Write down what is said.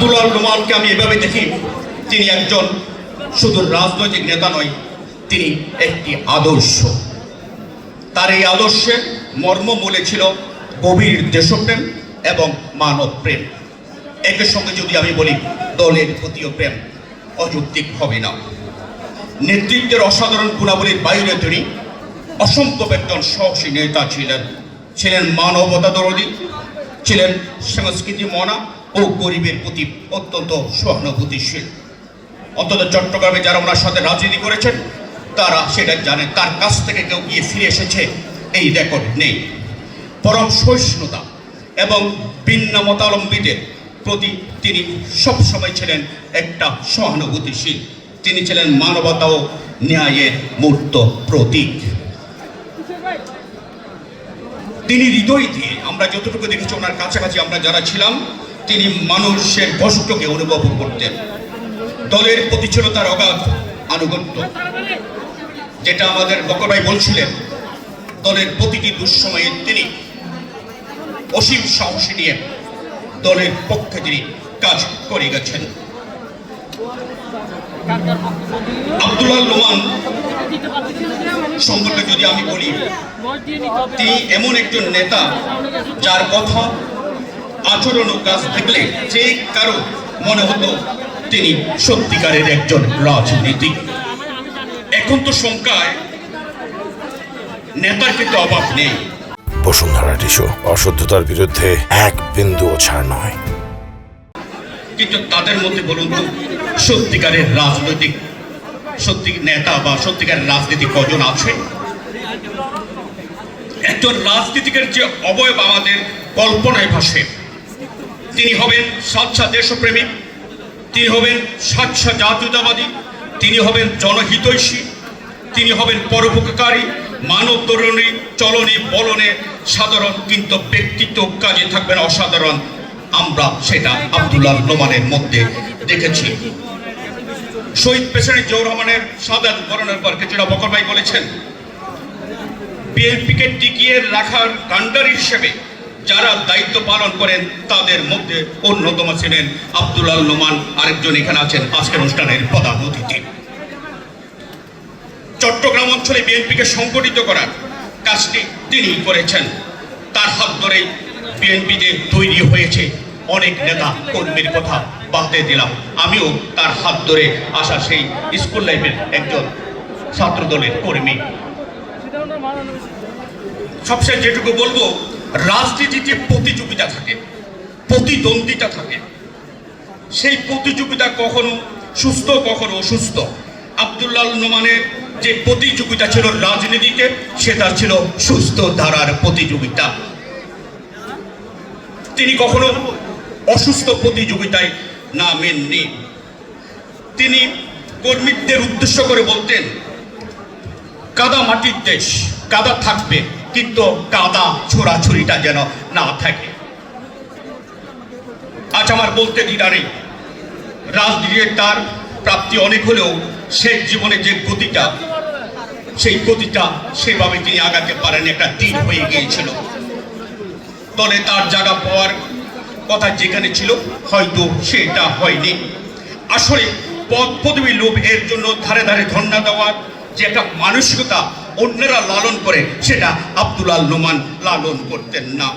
আব্দুল্লাহ নোমানকে আমি এভাবে দেখি, তিনি একজন শুধু রাজনৈতিক নেতা নয়, তিনি একটি আদর্শ। তার এই আদর্শের মর্মমূলে ছিল গভীর দেশপ্রেম এবং মানব প্রেম। একের সঙ্গে যদি আমি বলি দলের প্রতিও প্রেম, অযৌক্তিক হবে না। নেতৃত্বের অসাধারণ গুণাবলীর বাইরে তিনি অসম্ভব একজন সাহসী নেতা ছিলেন মানবতা দরদী, ছিলেন সংস্কৃতি মনা ও গরিবের প্রতি অত্যন্ত সহানুভূতিশীল। অন্তত চট্টগ্রামে যারা ওনার সাথে রাজনীতি করেছেন তারা সেটা জানেন, তার কাছ থেকে কেউ গিয়ে ফিরে এসেছে এই রেকর্ড নেই। পরম সহিষ্ণুতা এবং ভিন্ন মতাবলম্বীদের প্রতি তিনি সবসময় ছিলেন একটা সহানুভূতিশীল। তিনি ছিলেন মানবতা ও ন্যায়ের মূর্ত প্রতীক। তিনি হৃদয় দিয়ে, আমরা যতটুকু দেখেছি ওনার কাছাকাছি আমরা যারা ছিলাম, তিনি মানুষের কষ্টকে অনুভব করতেন। দলের প্রতি ছিল তার অগাধ আনুগত্য, যেটা আমাদের বকর ভাই বলছিলেন। দলের প্রতিটি দুঃসময়ে তিনি অসীম সাহসী নিয়ে দলের পক্ষে তিনি কাজ করে গেছেন। আব্দুল্লাহ নোমান সম্পর্কে যদি আমি বলি, তিনি এমন একজন নেতা যার কথা, আচরণ ও কাজ দেখলে যে কারো মনে হতো তিনি সত্যিকারের একজন রাজনীতিক। এখন তো সংখ্যায় নেতার কিন্তু অভাব নেই। বসুন্ধরা টিস্যু অশুদ্ধতার বিরুদ্ধে এক বিন্দুও ছাড় নয়। কিন্তু তাদের মধ্যে বলুন তো, সত্যিকারের রাজনৈতিক নেতা বা সত্যিকারের রাজনীতি কজন আছে? একজন রাজনীতিকের যে অবয়ব আমাদের কল্পনায় ভাসে, তিনি হবেন স্বচ্ছা দেশপ্রেমিক, তিনি হবেন স্বচ্ছা জাতীয়তাবাদী, তিনি হবেন জনহিতৈষী, তিনি হবেন পরোপকারী, মানব তরুণী, চলনে বলনে সাধারণ, কিন্তু ব্যক্তিত্ব কাজে থাকবেন অসাধারণ। আমরা সেটা আব্দুল্লাহ নোমানের মধ্যে দেখেছি। শহীদ প্রেসিডেন্ট জিয়াউর রহমানের শাহাদাত বরণের পর কিছুটা বকর ভাই বলেছেন, বিএনপিকে টিকিয়ে রাখার কাণ্ডারি হিসেবে যারা দায়িত্ব পালন করেন তাদের মধ্যে অন্যতম ছিলেন আব্দুল্লাহ নোমান। আরেকজন এখানে আছেন আজকের অনুষ্ঠানের প্রধান অতিথি। চট্টগ্রাম অঞ্চলে বিএনপিকে সংগঠিত করার কাজটি তিনি করেছেন। তার হাত ধরেই বিএনপিতে তৈরি হয়েছে অনেক নেতা কর্মীর, কথা বাদে দিলাম, আমিও তার হাত ধরে আসা সেই স্কুল লাইফের একজন ছাত্র দলের কর্মী। সবশেষে যেটুকু বলবো, রাজনীতিতে প্রতিযোগিতা থাকে, প্রতিদ্বন্দ্বিতা থাকে। সেই প্রতিযোগিতা কখনো সুস্থ কখনো অসুস্থ। আব্দুল্লাহ নোমানের যে প্রতিযোগিতা ছিল রাজনীতিতে, সেটা ছিল সুস্থ ধারার প্রতিযোগিতা। তিনি কখনো অসুস্থ প্রতিযোগিতায় নামেননি। তিনি কর্মীদের উদ্দেশ্য করে বলতেন, কাদা মাটির দেশ, কাদা থাকবে, কিন্তু কাদা ছোড়াছুরিটা যেন না থাকে। আজ আমার বলতে দ্বিধা নেই, রাজনীতিতে তার প্রাপ্তি অনেক হলেও শেষ জীবনে যে গতিটা, সেই গতিটা সেভাবে তিনি আগাতে পারেন, একটা তীর হয়ে গিয়েছিল। দলে তার জায়গা পাওয়ার কথা যেখানে ছিল, হয়তো সেটা হয়নি। আসলে পদ পদবী লোভ এর জন্য ধারে ধারে ধর্ণা দেওয়ার যে একটা মানসিকতা অন্যরা লালন করে, সেটা আব্দুল্লাহ নোমান লালন করতেন না।